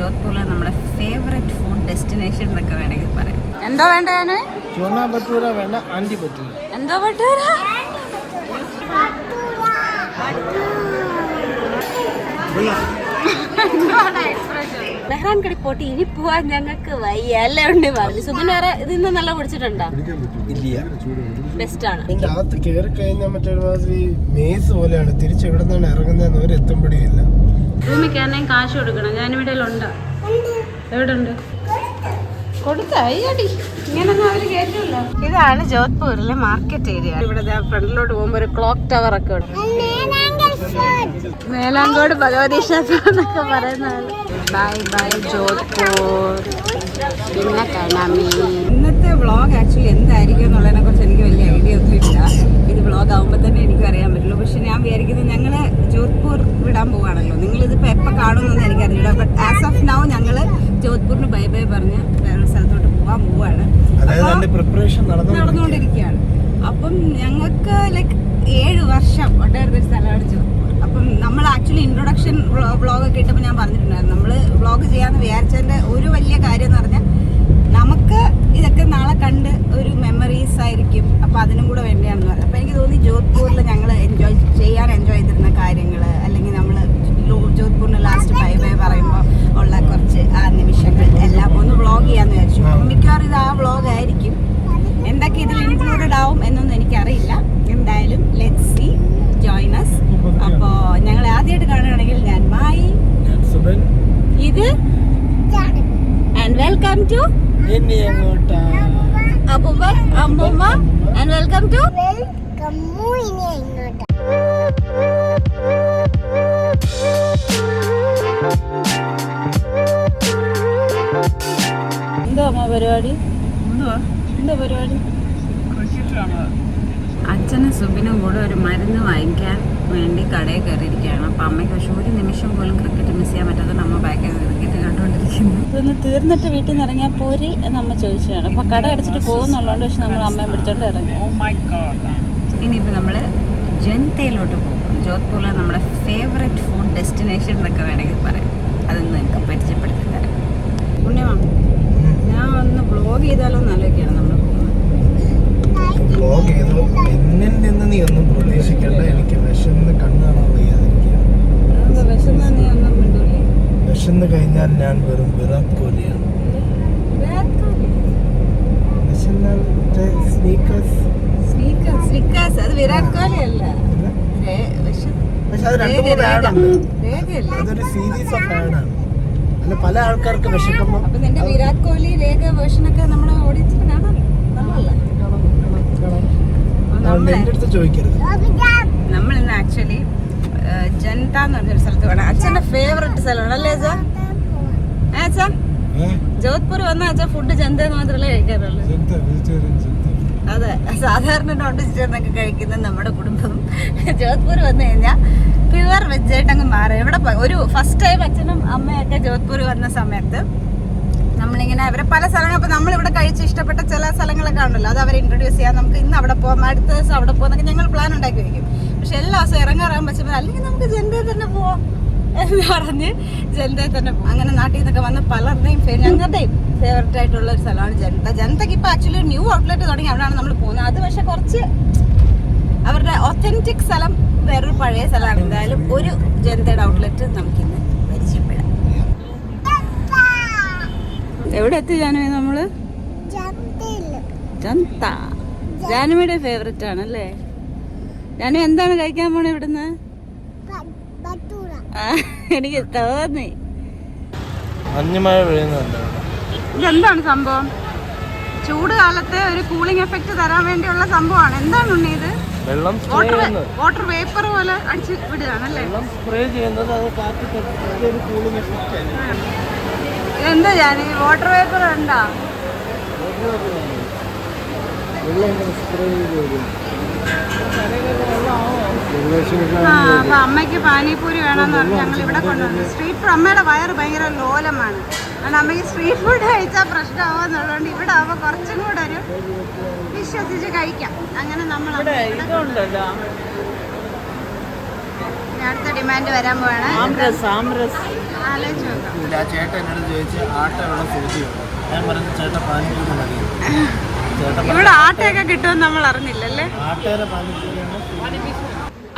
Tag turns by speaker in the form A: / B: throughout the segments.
A: ജോധ്പൂരിലെ നമ്മുടെ favourite food destination എന്നൊക്കെ വേണമെങ്കിൽ പറയാം. എന്താ വേണ്ടേ?
B: ചോന ഭട്ടൂര വേണ്ട, ആൻറ്റി ഭട്ടൂര.
A: എന്താ ഭട്ടൂര? മെഹ്റാൻ കടി പോട്ട് ഇനി പോവാൻ ഞങ്ങൾക്ക് വയ്യ എല്ലാം ഉണ്ട് പറഞ്ഞു. സുബിൻ വേറെ ഇതിന്ന് നല്ല കുടിച്ചിട്ടുണ്ടോ? ബെസ്റ്റ് ആണ്.
B: അകത്ത് കയറി കഴിഞ്ഞാൽ മറ്റൊരുമാതിരി മേസ് പോലെയാണ്. തിരിച്ച് എവിടെ നിന്നാണ് ഇറങ്ങുന്നതെന്ന് ഒരു എത്തുമ്പോഴേയില്ല.
A: റൂമിൽ കയറണേൽ കാശ് കൊടുക്കണം. ഞാനിവിടെ ഉണ്ട്. എവിടെ ഉണ്ട്? കൊടുത്താടി ഇങ്ങനൊന്നും അവര് കേട്ടില്ല. ഇതാണ് ജോധ്പൂരിലെ മാർക്കറ്റ് ഏരിയ. ഇവിടെ ഫ്രണ്ടിലോട്ട് പോകുമ്പോ ഒരു ക്ലോക്ക് ടവർ ഒക്കെ ഉണ്ട്. മേലാങ്കോട് ഭഗവതി ക്ഷേത്രം എന്നൊക്കെ പറയുന്നതാണ്. By bye Jodhpur. പിന്നെ കാണാം. ഇന്നത്തെ വ്ളോഗ് ആക്ച്വലി എന്തായിരിക്കും എന്നുള്ളതിനെ കുറിച്ച് എനിക്ക് വലിയ ഐഡിയ ഒന്നും ഇല്ല. ഇത് വ്ളോഗ് ആകുമ്പോൾ തന്നെ എനിക്ക് അറിയാൻ പറ്റുള്ളൂ. പക്ഷെ ഞാൻ വിചാരിക്കുന്നത് ഞങ്ങൾ ജോധ്പൂർ വിടാൻ പോവാണല്ലോ. നിങ്ങളിതിപ്പോൾ എപ്പോൾ കാണുമെന്നൊന്നും എനിക്കറിയില്ല. ബട്ട് ആസ് ഓഫ് നൗ ഞങ്ങൾ ജോധ്പൂരിന് ബൈ ബൈ പറഞ്ഞ് വേറൊരു സ്ഥലത്തോട്ട് പോകാൻ പോവാണ്. നടന്നുകൊണ്ടിരിക്കുകയാണ്. അപ്പം ഞങ്ങൾക്ക് ലൈക്ക് 7 വർഷം ഉണ്ടായിരുന്നൊരു സ്ഥലമാണ് ജോധ്പൂർ. അപ്പം നമ്മൾ ആക്ച്വലി ഇൻട്രൊഡക്ഷൻ വ്ളോഗൊക്കെ ഇട്ടപ്പോൾ ഞാൻ പറഞ്ഞിട്ടുണ്ടായിരുന്നു നമ്മൾ വ്ളോഗ് ചെയ്യാമെന്ന് വിചാരിച്ചതിൻ്റെ ഒരു വലിയ കാര്യം എന്ന് പറഞ്ഞാൽ നമുക്ക് ഇതൊക്കെ നാളെ കണ്ട് ഒരു മെമ്മറീസ് ആയിരിക്കും. അപ്പോൾ അതിനും കൂടെ വേണ്ടിയാണെന്ന് പറഞ്ഞു. അപ്പോൾ എനിക്ക് തോന്നി ജോധ്പൂരിൽ ഞങ്ങൾ എൻജോയ് ചെയ്തിരുന്ന കാര്യങ്ങൾ, അല്ലെങ്കിൽ നമ്മൾ ജോധ്പൂരിന് ലാസ്റ്റ് ബൈ ബൈ പറയുമ്പോൾ ഉള്ള കുറച്ച് ആ നിമിഷങ്ങൾ എല്ലാം ഒന്ന് വ്ളോഗ് ചെയ്യാമെന്ന് വിചാരിച്ചു. മിക്കവാറും ഇത് ആ വ്ളോഗ് ആയിരിക്കും. എന്തൊക്കെ ഇതിൽ ഇൻക്ലൂഡഡ് ആവും എന്നൊന്നും എനിക്കറിയില്ല. എന്തായാലും ലെറ്റ്സ് സീ, ജോയിൻ അസ്. അപ്പോൾ ഞങ്ങൾ ആദ്യമായിട്ട് കാണുകയാണെങ്കിൽ ഞാൻ മായി, ഇത് ആൻഡ് വെൽക്കം ടു അപ്പൂപ്പൻ അമ്മൂമ്മ ആൻഡ് വെൽക്കം ടു എന്തോ അമ്മ പരിപാടി? എന്താ പരിപാടി? അച്ഛനും സുബിനും കൂടെ ഒരു മരുന്ന് വാങ്ങിക്കാൻ വേണ്ടി കടയിൽ കയറിയിരിക്കുകയാണ്. അപ്പം അമ്മയ്ക്ക് പക്ഷേ ഒരു നിമിഷം പോലും ക്രിക്കറ്റ് മിസ് ചെയ്യാൻ പറ്റാതെ നമ്മ ബാക്കിൽ ക്രിക്കറ്റ് കണ്ടുകൊണ്ടിരിക്കുന്നു. ഇതൊന്ന് തീർന്നിട്ട് വീട്ടിൽ നിന്ന് ഇറങ്ങിയാൽ പോരി എന്ന് അമ്മ ചോദിച്ചതാണ്. അപ്പം കട അടച്ചിട്ട് പോകുന്നുള്ളതുകൊണ്ട് പക്ഷെ നമ്മൾ അമ്മയെ പിടിച്ചോണ്ട് ഇറങ്ങി. ഇനിയിപ്പോൾ നമ്മൾ ജനതയിലോട്ട് പോകും. ജോധ്പൂരിലെ നമ്മുടെ ഫേവറേറ്റ് ഫുഡ് ഡെസ്റ്റിനേഷൻ എന്നൊക്കെ വേണമെങ്കിൽ പറയാം. അതൊന്ന് എനിക്ക് പരിചയപ്പെടുത്തി തരാം. പുണ്യമാ, ഞാൻ ഒന്ന് വ്ളോഗ് ചെയ്താലോ എന്ന് ആലോചിക്കുകയാണ് നമ്മൾ പോകുന്നത്.
B: വ്ളോഗ് ചെയ്തു എന്നിൽ നിന്ന് നീ ഒന്നും പ്രതീക്ഷിക്കണ്ട. എനിക്ക് വിശന്ന് കണ്ണു കാണാൻ വയ്യാതിരിക്കുകയാണ്. വിശന്ന് കഴിഞ്ഞാൽ ഞാൻ വെറും വിരാട് കോഹ്ലിയാണ്.
A: അത് വിരാട് കോഹ്ലി അല്ല,
B: പക്ഷെ അത് അതൊരു സീരീസ് ഓഫ് ആഡാണ്. അല്ല, പല ആൾക്കാർക്ക് വിശക്കുമ്പോൾ
A: നിന്റെ വിരാട് കോഹ്ലി രേഖ വേർഷനൊക്കെ നമ്മുടെ ഓഡിയൻസിന് കാണാം.
B: ചോദിക്കരുത്.
A: നമ്മൾ ഇന്ന് ആക്ച്വലി ജനത എന്ന് പറഞ്ഞൊരു സ്ഥലത്ത് വേണം. അച്ഛന്റെ ഫേവറേറ്റ് സ്ഥലമാണ് അല്ലേ അച്ഛാ? അച്ഛാ ജോധ്പൂർ വന്നാൽ അച്ഛാ ഫുഡ് ജനത മാത്രമല്ലേ കഴിക്കാറുള്ളൂ. അതെ, സാധാരണ നോൺ വെജിറ്റേറിയൻ ഒക്കെ കഴിക്കുന്ന നമ്മുടെ കുടുംബം ജോധ്പൂർ വന്നു കഴിഞ്ഞാൽ പ്യുവർ വെജായിട്ടങ്ങ് മാറും. എവിടെ ഒരു ഫസ്റ്റ് ടൈം അച്ഛനും അമ്മയൊക്കെ ജോധ്പൂർ വന്ന സമയത്ത് നമ്മളിങ്ങനെ അവരെ പല സ്ഥലങ്ങൾ, അപ്പോൾ നമ്മളിവിടെ കഴിച്ച് ഇഷ്ടപ്പെട്ട ചില സ്ഥലങ്ങളൊക്കെ ഉണ്ടല്ലോ, അത് അവരെ ഇൻട്രൊഡ്യൂസ് ചെയ്യാൻ, നമുക്ക് ഇന്ന് അവിടെ പോകാം, അടുത്ത ദിവസം അവിടെ പോകുന്നൊക്കെ ഞങ്ങൾ പ്ലാൻ ഉണ്ടാക്കി വയ്ക്കും. പക്ഷെ എല്ലാ ദിവസവും ഇറങ്ങാൻ പറ്റുമ്പോൾ അല്ലെങ്കിൽ നമുക്ക് ജനതയിൽ തന്നെ പോവാം എന്ന് പറഞ്ഞ് ജനതയിൽ തന്നെ പോകും. അങ്ങനെ നാട്ടിൽ നിന്നൊക്കെ വന്ന് പലരുടെയും ഞങ്ങളുടെയും ഫേവറേറ്റ് ആയിട്ടുള്ള ഒരു സ്ഥലമാണ് ജനത. ജനതയ്ക്ക് ഇപ്പോൾ ആക്ച്വലി ഒരു ന്യൂ ഔട്ട്ലെറ്റ് തുടങ്ങി, അവിടെയാണ് നമ്മൾ പോകുന്നത്. അത് പക്ഷെ കുറച്ച് അവരുടെ ഒത്തൻറ്റിക് സ്ഥലം വേറൊരു പഴയ സ്ഥലമാണ്. എന്തായാലും ഒരു ജനതയുടെ ഔട്ട്ലെറ്റ് നമുക്കിന്ന് പരിചയപ്പെടാം. എവിടെ എത്തി ജാനുവി? നമ്മള് ജനത, ജാനുവിയുടെ ഫേവറേറ്റ് ആണല്ലേ. ജാനു എന്താണ് കഴിക്കാൻ പോണേ ഇവിടുന്ന്? എനിക്ക് തോന്നി. ഇതെന്താണ് സംഭവം? ചൂട് കാലത്തെ ഒരു കൂളിംഗ് എഫക്ട് തരാൻ വേണ്ടിയുള്ള സംഭവമാണ്. എന്താണ് ഉണ്ണി ഇത്? വാട്ടർ വേപ്പർ പോലെ അടിച്ച് വിടുകയാണല്ലേ? എന്താ ഞാൻ വാട്ടർ വേപ്പർ ഉണ്ടോ? അപ്പൊ അമ്മയ്ക്ക് പാനിപൂരി വേണമെന്ന് പറഞ്ഞ് ഞങ്ങൾ ഇവിടെ കൊണ്ടുവന്നു. സ്ട്രീറ്റ് ഫുഡ്, അമ്മയുടെ വയറ് ഭയങ്കര ലോലമാണ്. കാരണം അമ്മയ്ക്ക് സ്ട്രീറ്റ് ഫുഡ് കഴിച്ചാൽ പ്രശ്നമാവുന്നുള്ളതുകൊണ്ട് ഇവിടെ ആവുമ്പോൾ കുറച്ചും കൂടെ ഒരു വിശ്വസിച്ച് കഴിക്കാം. അങ്ങനെ നമ്മൾ അടുത്ത ഡിമാൻഡ് വരാൻ പോവാണ്. ആലോചിച്ച് നോക്കാം.
B: ആ ചേട്ടൻ എന്നോട് ചോദിച്ച് ആട്ട വേണം സൂചിയോ, ഞാൻ പറഞ്ഞു ചേട്ടൻ പാനിപ്പൂരി മതി.
A: ഇവിടെ ആട്ടയൊക്കെ കിട്ടുമെന്ന് നമ്മൾ അറിഞ്ഞില്ലല്ലേ.
B: ആട്ടയുടെ പാനിപ്പൂരിയാണ്.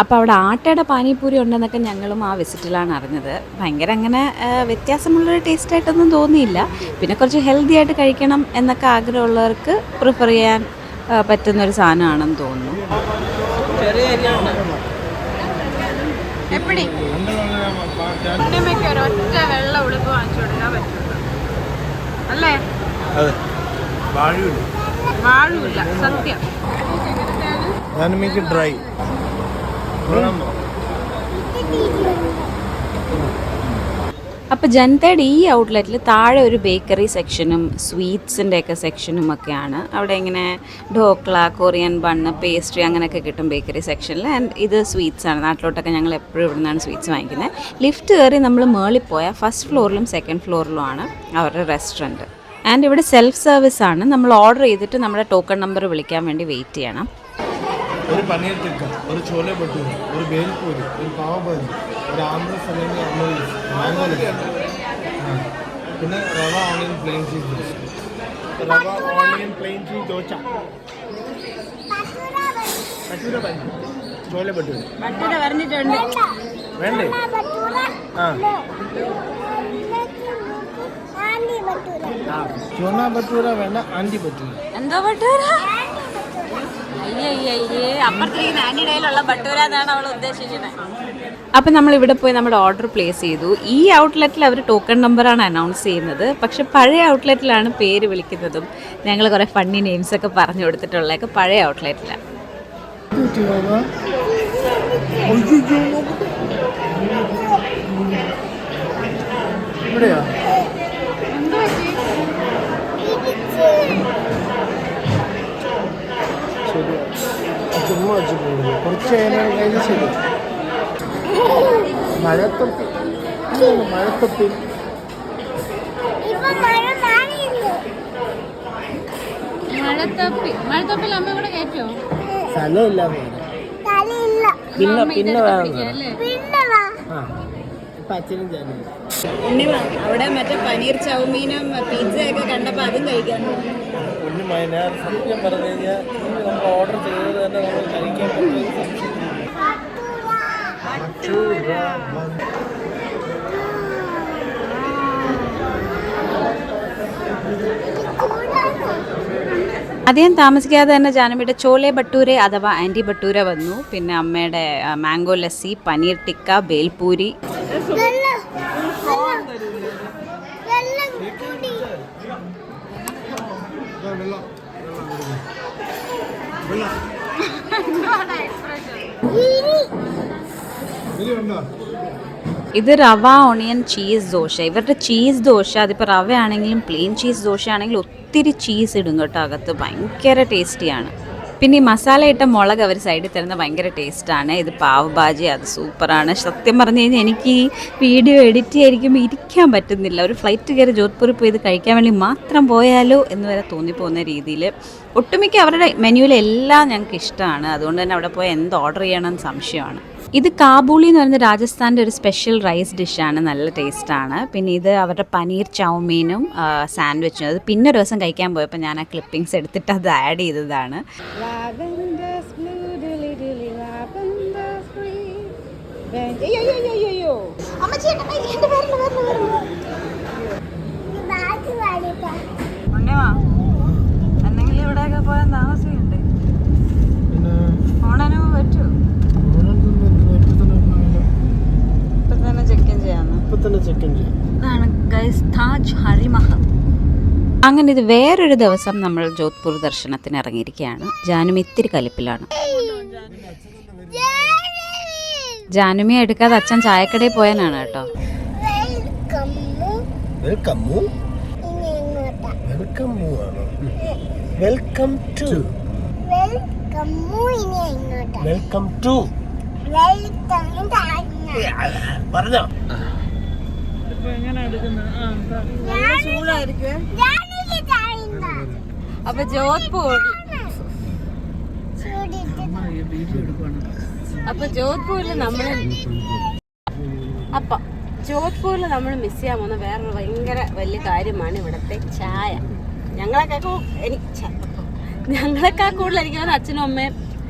C: അപ്പോൾ അവിടെ ആട്ടയുടെ പാനിപ്പൂരി ഉണ്ടെന്നൊക്കെ ഞങ്ങളും ആ വിസിറ്റിലാണ് അറിഞ്ഞത്. ഭയങ്കര അങ്ങനെ വ്യത്യാസമുള്ളൊരു ടേസ്റ്റായിട്ടൊന്നും തോന്നിയില്ല. പിന്നെ കുറച്ച് ഹെൽത്തി ആയിട്ട് കഴിക്കണം എന്നൊക്കെ ആഗ്രഹമുള്ളവർക്ക് പ്രിഫർ ചെയ്യാൻ പറ്റുന്നൊരു സാധനമാണെന്ന് തോന്നുന്നു.
A: എപ്പടി ഒരൊറ്റ വെള്ള ഉടുപ്പ് വാങ്ങിച്ചു കൊടുക്കാൻ പറ്റുള്ളൂ അല്ലേ? വാഴൂല്ല സത്യം.
B: ഡ്രൈ
C: അപ്പോൾ ജനതയുടെ ഈ ഔട്ട്ലെറ്റിൽ താഴെ ഒരു ബേക്കറി സെക്ഷനും സ്വീറ്റ്സിൻ്റെ ഒക്കെ സെക്ഷനും ഒക്കെയാണ്. അവിടെ ഇങ്ങനെ ഢോക്ല, കൊറിയൻ ബണ്ണ്, പേസ്ട്രി അങ്ങനെയൊക്കെ കിട്ടും ബേക്കറി സെക്ഷനിൽ. ആൻഡ് ഇത് സ്വീറ്റ്സാണ്. നാട്ടിലോട്ടൊക്കെ ഞങ്ങൾ എപ്പോഴും ഇവിടെ നിന്നാണ് സ്വീറ്റ്സ് വാങ്ങിക്കുന്നത്. ലിഫ്റ്റ് കയറി നമ്മൾ മേളിൽ പോയാൽ ഫസ്റ്റ് ഫ്ലോറിലും സെക്കൻഡ് ഫ്ലോറിലുമാണ് അവരുടെ റെസ്റ്റോറൻറ്റ്. ആൻഡ് ഇവിടെ സെൽഫ് സർവീസ് ആണ്. നമ്മൾ ഓർഡർ ചെയ്തിട്ട് നമ്മുടെ ടോക്കൺ നമ്പർ വിളിക്കാൻ വേണ്ടി വെയിറ്റ് ചെയ്യണം.
B: ഒരു പനീർ ടിക്ക, ഒരു ചോലെ ഭട്ടൂരി, ഒരു ബേൽപൂരി, ഒരു പാവ് ഭാജി, ഒരു ആംബ്രസ് അല്ലെങ്കിൽ അമൂൽസ്, മാംഗോ ലസ്സി, പിന്നെ റവ onion plain cheese dosa, rava onion plain cheese dosa, bhatura bajji, chole bhature.
A: Bhatura പറഞ്ഞിട്ടുണ്ട്.
B: വേണ്ടേ? ചോന ഭട്ടൂര വേണ്ട, ആൻറ്റി ഭട്ടൂര.
C: എന്തോ ഭട്ടൂര? അപ്പുറത്തേക്ക് ആൻറ്റിയുടെ ഭട്ടൂര എന്നാണ് അവൾ ഉദ്ദേശിക്കുന്നത്. അപ്പം നമ്മൾ ഇവിടെ പോയി നമ്മുടെ ഓർഡർ പ്ലേസ് ചെയ്തു. ഈ ഔട്ട്ലെറ്റിൽ അവർ ടോക്കൺ നമ്പറാണ് അനൗൺസ് ചെയ്യുന്നത്. പക്ഷെ പഴയ ഔട്ട്ലെറ്റിലാണ് പേര് വിളിക്കുന്നതും. ഞങ്ങൾ കുറേ ഫണ്ണി നെയിംസൊക്കെ പറഞ്ഞു കൊടുത്തിട്ടുള്ളതൊക്കെ പഴയ ഔട്ട്ലെറ്റിലാണ്.
B: ഇവിടെയാ ചുമ്മാ വെച്ചിട്ടുണ്ട്. കുറച്ച് കഴിഞ്ഞാൽ ശരി. മഴത്തൊപ്പി മഴത്തൊപ്പി
A: മഴത്തൊപ്പിൽ അമ്മ കൂടെ കയറ്റോ?
B: സ്ഥലമില്ല. പിന്നെ വേണം. അച്ഛനും ചേട്ടനും
C: അവിടെ മറ്റേ പനീർ ചൗമീനും പിസ്സയൊക്കെ കണ്ടപ്പോൾ അതും കഴിക്കാൻ
B: കുഞ്ഞുമായി ഞാൻ സത്യം പറഞ്ഞു കഴിഞ്ഞാൽ നമ്മൾ ഓർഡർ ചെയ്തത് തന്നെ നമ്മൾ കഴിക്കാൻ പറ്റും.
C: അധികം താമസിക്കാതെ തന്നെ ജാനവിയുടെ ചോലെ ഭട്ടൂര അഥവാ ആൻറ്റി ഭട്ടൂര വന്നു. പിന്നെ അമ്മയുടെ മാംഗോ ലസ്സി, പനീർ ടിക്ക, ബേൽപൂരി. ഇത് റവ ഓണിയൻ ചീസ് ദോശ. ഇവരുടെ ചീസ് ദോശ അതിപ്പോൾ റവ ആണെങ്കിലും പ്ലെയിൻ ചീസ് ദോശ ആണെങ്കിലും ഒത്തിരി ചീസ് ഇടും കേട്ടോ അകത്ത്. ഭയങ്കര ടേസ്റ്റിയാണ്. പിന്നെ ഈ മസാല ഇട്ട മുളക് അവർ സൈഡിൽ തരുന്ന ഭയങ്കര ടേസ്റ്റാണ്. ഇത് പാവ് ഭാജി, അത് സൂപ്പറാണ്. സത്യം പറഞ്ഞു കഴിഞ്ഞാൽ എനിക്ക് ഈ വീഡിയോ എഡിറ്റ് ചെയ്യാതിരിക്കുമ്പോൾ ഇരിക്കാൻ പറ്റുന്നില്ല. ഒരു ഫ്ലൈറ്റ് കയറി ജോധ്പൂരിൽ പോയി ഇത് കഴിക്കാൻ വേണ്ടി മാത്രം പോയാലോ എന്ന് വരെ തോന്നിപ്പോകുന്ന രീതിയിൽ. ഒട്ടുമിക്ക അവരുടെ മെനുവിലെല്ലാം ഞങ്ങൾക്ക് ഇഷ്ടമാണ്. അതുകൊണ്ട് തന്നെ അവിടെ പോയി എന്ത് ഓർഡർ ചെയ്യണമെന്ന് സംശയമാണ്. ഇത് കാബൂളി എന്ന് പറയുന്ന രാജസ്ഥാൻ്റെ ഒരു സ്പെഷ്യൽ റൈസ് ഡിഷാണ്. നല്ല ടേസ്റ്റാണ്. പിന്നെ ഇത് അവരുടെ പനീർ ചൗമീനും സാൻഡ്വിച്ചും. അത് പിന്നെ ഒരു ദിവസം കഴിക്കാൻ പോയപ്പോൾ ഞാൻ ആ ക്ലിപ്പിങ്സ് എടുത്തിട്ട് അത് ആഡ് ചെയ്തതാണ്.
A: എന്തെങ്കിലും ഇവിടെയൊക്കെ പോയാൽ താമസിക്കണ്ടേ? ഓണാനോ പറ്റുമോ?
C: അങ്ങനെ ഇത് വേറൊരു ദിവസം നമ്മൾ ജോധ്പൂർ ദർശനത്തിന് ഇറങ്ങിയിരിക്കുകയാണ്. ജാനുമി ഇത്തിരി കലിപ്പിലാണ്. ജാനുമിയെ എടുക്കാതെ അച്ഛൻ ചായക്കടയിൽ പോയാനാണ് കേട്ടോ.
B: പറഞ്ഞോ.
C: അപ്പൊ ജോധ്പൂരിൽ നമ്മൾ
A: അപ്പം ജോധ്പൂരിൽ നമ്മൾ മിസ് ചെയ്യാൻ പോകുന്ന വേറൊരു ഭയങ്കര വലിയ കാര്യമാണ് ഇവിടുത്തെ ചായ. ഞങ്ങളെക്കാൾ കൂടുതൽ എനിക്ക് അച്ഛനും അമ്മയും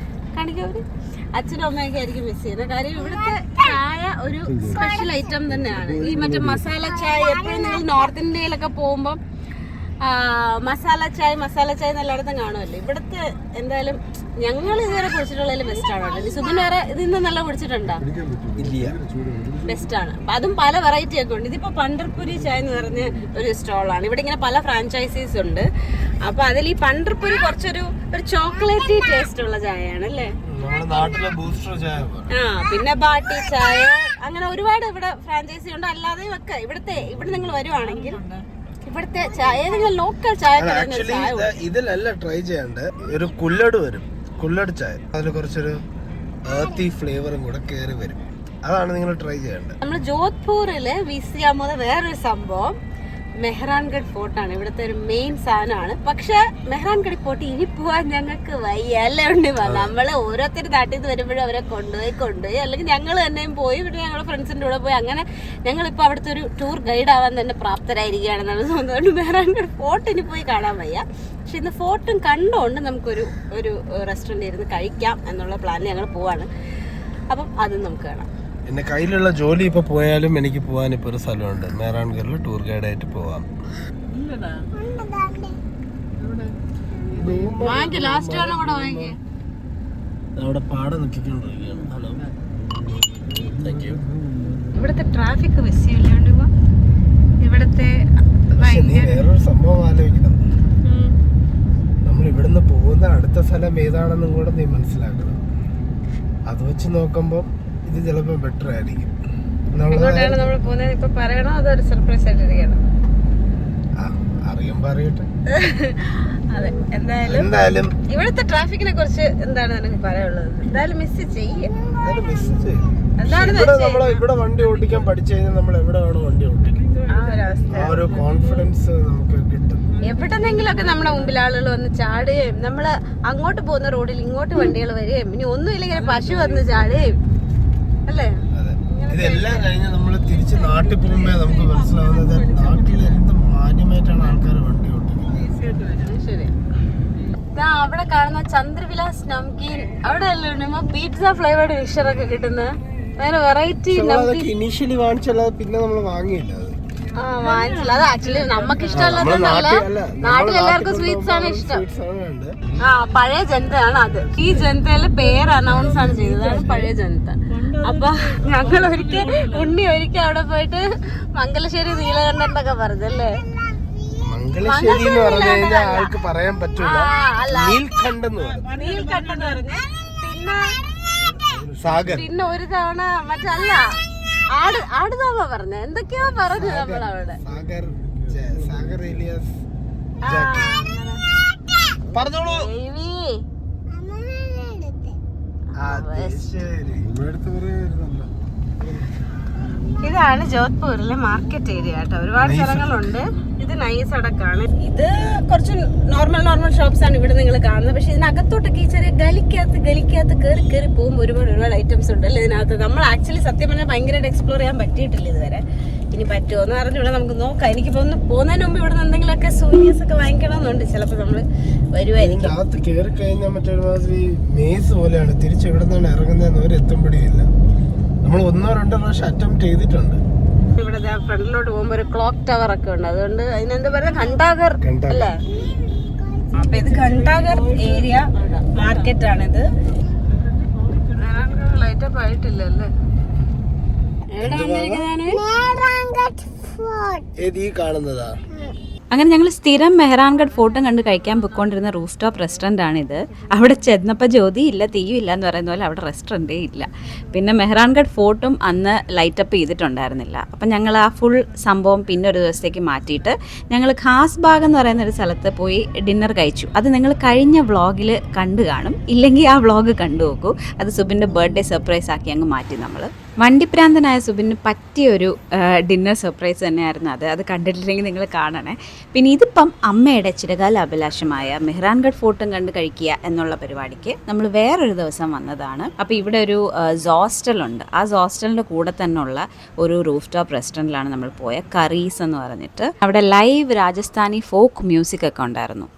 A: കാണിക്കവര് അച്ഛനും അമ്മയൊക്കെ ആയിരിക്കും മിസ് ചെയ്യുന്നത്. കാര്യം ഇവിടുത്തെ ചായ ഒരു സ്പെഷ്യൽ ഐറ്റം തന്നെയാണ്. ഈ മറ്റേ മസാല ചായ എപ്പോഴും നിങ്ങൾ നോർത്ത് ഇന്ത്യയിലൊക്കെ പോകുമ്പോൾ മസാല ചായ എല്ലായിടത്തും കാണുമല്ലോ. ഇവിടുത്തെ എന്തായാലും ഞങ്ങൾ ഇതുവരെ കുടിച്ചിട്ടുള്ളതിൽ ബെസ്റ്റാണ്. സുബിൻ വേറെ ഇതിന്ന് നല്ല കുടിച്ചിട്ടുണ്ടോ? ബെസ്റ്റാണ്. അതും പല വെറൈറ്റി ഒക്കെ ഉണ്ട്. ഇതിപ്പോ പണ്ടർപുരി ചായ എന്ന് പറഞ്ഞ ഒരു സ്റ്റോളാണ്. ഇവിടെ ഇങ്ങനെ പല ഫ്രാഞ്ചൈസീസ് ഉണ്ട്. അപ്പൊ അതിൽ ഈ പണ്ടർപുരി കുറച്ചൊരു ചോക്ലേറ്റി ടേസ്റ്റ് ഉള്ള ചായയാണ് അല്ലേ? പിന്നെ ബാട്ടി ചായ അങ്ങനെ ഒരുപാട് ഇവിടെ ഫ്രാഞ്ചൈസി ഉണ്ട്. അല്ലാതെയും ഒക്കെ ഇവിടെ നിങ്ങൾ വരുവാണെങ്കിൽ ഇവിടുത്തെ ഏതെങ്കിലും ലോക്കൽ ചായ
B: ഇതിലല്ല ട്രൈ ചെയ്യണ്ട. ഒരു കുല്ലട് വരും, കുല്ലട് ചായ. അതിൽ കുറച്ചൊരു ഏർത്തി ഫ്ലേവറും കൂടെ കയറി വരും. അതാണ് നിങ്ങൾ ട്രൈ ചെയ്യേണ്ടത്.
A: നമ്മൾ ജോധ്പൂരില് വിസിറ്റ് ചെയ്യാൻ പോകുന്ന വേറൊരു സംഭവം മെഹ്റാൻഗഡ് ഫോർട്ടാണ്. ഇവിടുത്തെ ഒരു മെയിൻ സാധനമാണ്. പക്ഷെ മെഹ്റാൻഗഡ് ഫോർട്ട് ഇനി പോവാൻ ഞങ്ങൾക്ക് വയ്യല്ലേ ഉണ്ട്. നമ്മള് ഓരോരുത്തർ നാട്ടിൽ നിന്ന് വരുമ്പോഴും അവരെ കൊണ്ടുപോയി അല്ലെങ്കിൽ ഞങ്ങൾ തന്നെയും പോയി ഇവിടെ ഞങ്ങളുടെ ഫ്രണ്ട്സിന്റെ കൂടെ പോയി അങ്ങനെ ഞങ്ങളിപ്പോൾ അവിടുത്തെ ഒരു ടൂർ ഗൈഡ് ആവാൻ തന്നെ പ്രാപ്തരായിരിക്കുകയാണെന്നാണ് തോന്നുന്നത്. മെഹ്റാൻഗഡ് ഫോർട്ട് ഇനി പോയി കാണാൻ വയ്യ. പക്ഷെ ഇന്ന് ഫോർട്ടും കണ്ടുകൊണ്ട് നമുക്കൊരു റെസ്റ്റോറൻറ്റ് ഇരുന്ന് കഴിക്കാം എന്നുള്ള പ്ലാനിൽ ഞങ്ങൾ പോവാണ്. അപ്പം അതും നമുക്ക് കാണാം.
B: എന്റെ കയ്യിലുള്ള ജോലി ഇപ്പൊ പോയാലും എനിക്ക് പോകാൻ ഇപ്പൊ ഒരു സ്ഥലമുണ്ട്. മെഹ്റാൻഗഡിൽ ടൂർ ഗൈഡ് ആയിട്ട് പോവാം. അവിടെ പാടം നോക്കിക്കൊണ്ടിരിക്കുകയാണ്. Hello, thank you.
A: ഇവിടുത്തെ ട്രാഫിക് മിസ് ചെയ്യില്ലോണ്ട് ഇവിടുത്തെ
B: വേറൊരു സംഭവം ആലോചിക്കണം. നമ്മൾ ഇവിടുന്ന് പോകുന്ന അടുത്ത സ്ഥലം ഏതാണെന്നും കൂടെ നീ മനസ്സിലാക്കണം. അത് വെച്ച് നോക്കുമ്പോ ഇത് ചിലപ്പോ ബെറ്റർ ആയിരിക്കും. അറിയുമ്പോ അറിയട്ടെ.
A: അതെ, എന്തായാലും ഇവിടുത്തെ ട്രാഫിക്കിനെ കുറിച്ച് എന്താണ് എനിക്ക് പറയാനുള്ളത്? എന്തായാലും മിസ് ചെയ്യും.
B: ഇവിടെ വണ്ടി ഓടിക്കാൻ പഠിച്ചു കഴിഞ്ഞാൽ നമ്മൾ എവിടെ വേണം വണ്ടി ഓടിക്കും. ആ ഒരു കോൺഫിഡൻസ് നമുക്ക് കിട്ടും.
A: എവിടെന്നെങ്കിലും ഒക്കെ നമ്മുടെ മുമ്പിൽ ആളുകൾ വന്ന് ചാടുകയും നമ്മള് അങ്ങോട്ട് പോകുന്ന റോഡിൽ ഇങ്ങോട്ട് വണ്ടികൾ വരികയും ഇനി ഒന്നുമില്ലെങ്കിൽ പശു വന്ന് ചാടുകയും അല്ലേ?
B: ഇതെല്ലാം കഴിഞ്ഞ് നമ്മൾ തിരിച്ച് നാട്ടിൽ പോകുമ്പോ നമുക്ക് മനസ്സിലാവുന്നത് നാട്ടിൽ എന്ത് മാന്യമായിട്ടാണ് ആൾക്കാർ വണ്ടി ഓടിക്കുന്നത്.
A: ശരി. അവിടെ കാണുന്ന ചന്ദ്രവിലാസ് നംകീൻ അവിടെ അല്ലേ പിസ്സ ഫ്ലേവേർഡ് മിക്സറൊക്കെ കിട്ടുന്നത്. വേറെ വെറൈറ്റി
B: ഇനീഷ്യലി വാങ്ങിച്ചല്ലാതെ പിന്നെ നമ്മൾ വാങ്ങിയില്ല.
A: വാങ്ങിച്ചില്ല. അത് ആക്ച്വലി നമുക്ക് ഇഷ്ടമല്ലാത്തതല്ല, നാട്ടിലെല്ലാവർക്കും സ്വീറ്റ്സ് ആണ് ഇഷ്ടം. പഴയ ജനതയാണ് അത്. ഈ ജനതയിലെ പേര് അനൗൺസ് ആണ് ചെയ്തതാണ് പഴയ ജനത. അപ്പൊ ഞങ്ങൾ ഒരിക്കൽ അവിടെ പോയിട്ട് മംഗലശ്ശേരി നീലകണ്ഠനൊക്കെ പറഞ്ഞല്ലേ?
B: മംഗലശ്ശേരി എന്ന് പറഞ്ഞു കഴിഞ്ഞാൽ ആൾക്ക് പറയാൻ പറ്റൂല. നീൽകണ്ഠൻ
A: പറഞ്ഞു. പിന്നെ ഒരു തവണ മറ്റല്ല ആടുതാമ പറഞ്ഞ എന്തൊക്കെയോ പറഞ്ഞു നമ്മളവിടെ. ഇതാണ് ജോധ്പൂരിലെ മാർക്കറ്റ് ഏരിയ കേട്ടോ. ഒരുപാട് സ്ഥലങ്ങളുണ്ട്. ഇത് നൈസ് അടക്കാണ്. ഇത് കുറച്ച് നോർമൽ ഷോപ്സ് ആണ് ഇവിടെ നിങ്ങൾ കാണുന്നത്. പക്ഷെ ഇതിനകത്തോട്ടൊക്കെ ഈ ചെറിയ ഗലിക്കകത്ത് കയറി പോകുമ്പോൾ ഒരുപാട് ഐറ്റംസ് ഉണ്ട് അല്ലേ ഇതിനകത്ത്. നമ്മൾ ആക്ച്വലി സത്യം പറഞ്ഞാൽ ഭയങ്കരമായിട്ട് എക്സ്പ്ലോർ ചെയ്യാൻ പറ്റിയിട്ടില്ല ഇതുവരെ. ഇനി പറ്റുമോ എന്ന് അറിഞ്ഞൂടെ, നമുക്ക് നോക്കാം. എനിക്കിപ്പോ ഒന്ന് പോകുന്നതിന് മുമ്പ് ഇവിടെ നിന്ന് എന്തെങ്കിലുമൊക്കെ സൂര്യസ് ഒക്കെ വാങ്ങിക്കണമെന്നുണ്ട്. ചിലപ്പോൾ നമ്മൾ വരുമായിരിക്കും.
B: അകത്ത് കയറി കഴിഞ്ഞാൽ മറ്റൊരുമാതിരി മേസ് പോലെയാണ്. തിരിച്ചെവിടെ നിന്നാണ് ഇറങ്ങുന്നതെന്ന് ഒരു എത്തുമ്പടിയില്ല. നമ്മൾ 1-2 പ്രാവശ്യം അറ്റംപ്റ്റ് ചെയ്തിട്ടുണ്ട്.
A: ഇവിടെ ഫ്രണ്ടിലോട്ട് പോകുമ്പോ ഒരു ക്ലോക്ക് ടവർ ഒക്കെ ഉണ്ട്. അതുകൊണ്ട് അതിനെന്താ പറയുക, ഘണ്ടാഘർ അല്ലേ? അപ്പൊ ഇത് ഘണ്ടാഘർ ഏരിയ മാർക്കറ്റ് ആണിത്. ലൈറ്റപ്പ് ആയിട്ടില്ല അല്ലേ?
B: കാണുന്നതാ.
C: അങ്ങനെ ഞങ്ങൾ സ്ഥിരം മെഹ്റാൻഗഡ് ഫോർട്ടും കണ്ട് കഴിക്കാൻ പൊയ്ക്കൊണ്ടിരുന്ന റൂഫ് ടോപ്പ് റെസ്റ്റോറൻ്റ് ആണിത്. അവിടെ ചെന്നപ്പോൾ ജ്യോതി ഇല്ല തീയും ഇല്ല എന്ന് പറയുന്ന പോലെ അവിടെ റെസ്റ്റോറൻറ്റേ ഇല്ല. പിന്നെ മെഹ്റാൻഗഡ് ഫോർട്ടും അന്ന് ലൈറ്റപ്പ് ചെയ്തിട്ടുണ്ടായിരുന്നില്ല. അപ്പം ഞങ്ങൾ ആ ഫുൾ സംഭവം പിന്നെ ഒരു ദിവസത്തേക്ക് മാറ്റിയിട്ട് ഞങ്ങൾ ഖാസ് ബാഗ് എന്ന് പറയുന്ന ഒരു സ്ഥലത്ത് പോയി ഡിന്നർ കഴിച്ചു. അത് നിങ്ങൾ കഴിഞ്ഞ വ്ളോഗിൽ കണ്ടു കാണും. ഇല്ലെങ്കിൽ ആ വ്ളോഗ് കണ്ടു നോക്കൂ. അത് സുബിൻ്റെ ബർത്ത്ഡേ സർപ്രൈസ് ആക്കി അങ്ങ് മാറ്റി നമ്മൾ. വണ്ടിപ്രാന്തനായ സുബിന് പറ്റിയൊരു ഡിന്നർ സർപ്രൈസ് തന്നെയായിരുന്നു അത് കണ്ടിട്ടില്ലെങ്കിൽ നിങ്ങൾ കാണണേ. പിന്നെ ഇതിപ്പം അമ്മയുടെ ചിരകാല അഭിലാഷമായ മെഹ്റാൻഗഡ് ഫോർട്ടും കണ്ട് കഴിക്കുക എന്നുള്ള പരിപാടിക്ക് നമ്മൾ വേറൊരു ദിവസം വന്നതാണ്. അപ്പോൾ ഇവിടെ ഒരു ഹോസ്റ്റലുണ്ട്. ആ ഹോസ്റ്റലിൻ്റെ കൂടെ തന്നെ ഉള്ള ഒരു റൂഫ് ടോപ്പ് റെസ്റ്റോറൻറ്റിലാണ് നമ്മൾ പോയ കറീസ് എന്ന് പറഞ്ഞിട്ട്. അവിടെ ലൈവ് രാജസ്ഥാനി ഫോക്ക് മ്യൂസിക് ഒക്കെ ഉണ്ടായിരുന്നു.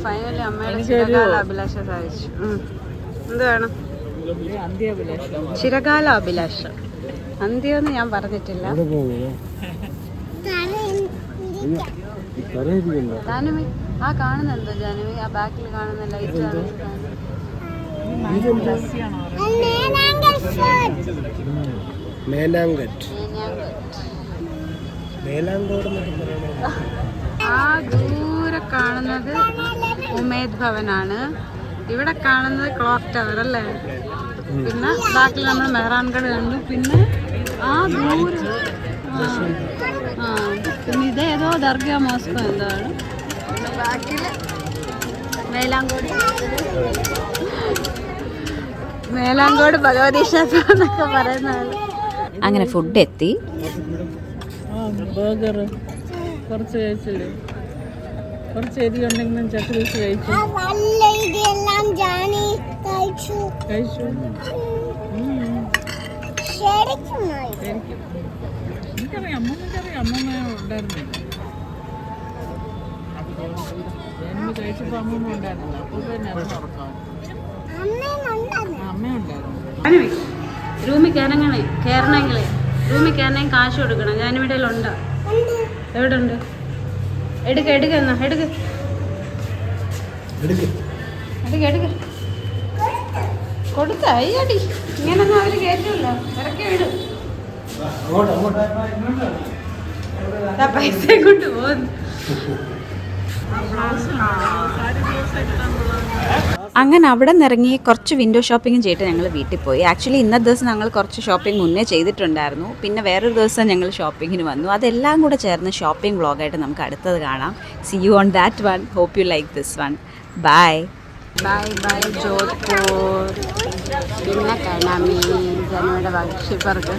C: ഫൈനലി അമ്മയുടെ ചിരകാല അഭിലാഷം സാധിച്ചു. എന്ത് വേണം? ചിരകാല അഭിലാഷം. അന്ത്യമൊന്നും ഞാൻ പറഞ്ഞിട്ടില്ല. ജാനുവി ആ കാണുന്ന എന്തോ ജാനുവി ആ ബാക്കിൽ കാണുന്ന ലൈറ്റ് ആ ദൂരെ കാണുന്നത് ഉമേദ് ഭവനാണ്. ഇവിടെ കാണുന്നത് ക്ലോക്ക് ടവർ അല്ലേ. പിന്നെ ബാക്കിൽ നമ്മൾ മെഹ്റാൻഗഡ് കണ്ടു. പിന്നെ ആ ദൂരെ പിന്നെ ഇതേതോ ദർഗ മോസ്കോ എന്താണ്. ബാക്കിൽ മേലാങ്കോട് ഭഗവതി ക്ഷേത്രം എന്നൊക്കെ പറയുന്നത്. അങ്ങനെ ഫുഡ് എത്തി.
D: ബർഗർ കുറച്ച് കഴിച്ചില്ലേ? കുറച്ച് എരി ഉണ്ടെങ്കിലും ചക്കരച്ച് കഴിച്ചു. കഴിച്ചു. എനിക്കറിയാം അമ്മമ്മ ഉണ്ടായിരുന്നില്ല. ജന്മ കഴിച്ചപ്പോൾ അമ്മമ്മ ഉണ്ടായിരുന്നില്ല. അപ്പോൾ പിന്നെ അത് ഉറക്കാം. അമ്മ ഉണ്ടായിരുന്നു.
C: റൂമിൽ കയറണമെങ്കിൽ റൂമിൽ കയറണമെങ്കിൽ കാശ് കൊടുക്കണം. ഞാനിവിടെ ഉണ്ടോ? എവിടെ ഉണ്ട്? എടുക്ക എന്നാ എടുക്ക കൊടുത്ത അയ്യടി ഇങ്ങനൊന്നും അവര് കേട്ടില്ലോ. ഇറക്കി വിടും. പൈസ കൊണ്ട് പോകുന്നു. അങ്ങനെ അവിടെ നിന്ന് ഇറങ്ങി കുറച്ച് വിൻഡോ ഷോപ്പിങ്ങും ചെയ്തിട്ട് ഞങ്ങൾ വീട്ടിൽ പോയി. ആക്ച്വലി ഇന്നത്തെ ദിവസം ഞങ്ങൾ കുറച്ച് ഷോപ്പിംഗ് മുന്നേ ചെയ്തിട്ടുണ്ടായിരുന്നു. പിന്നെ വേറൊരു ദിവസം ഞങ്ങൾ ഷോപ്പിങ്ങിന് വന്നു. അതെല്ലാം കൂടെ ചേർന്ന് ഷോപ്പിംഗ് വ്ളോഗായിട്ട് നമുക്ക് അടുത്തത് കാണാം. See you on that one. Hope you like this one. Bye bye bye Jodhpur. പിന്നെ കാണാമേ ജനുവയുടെ പക്ഷിപ്പർക്ക്.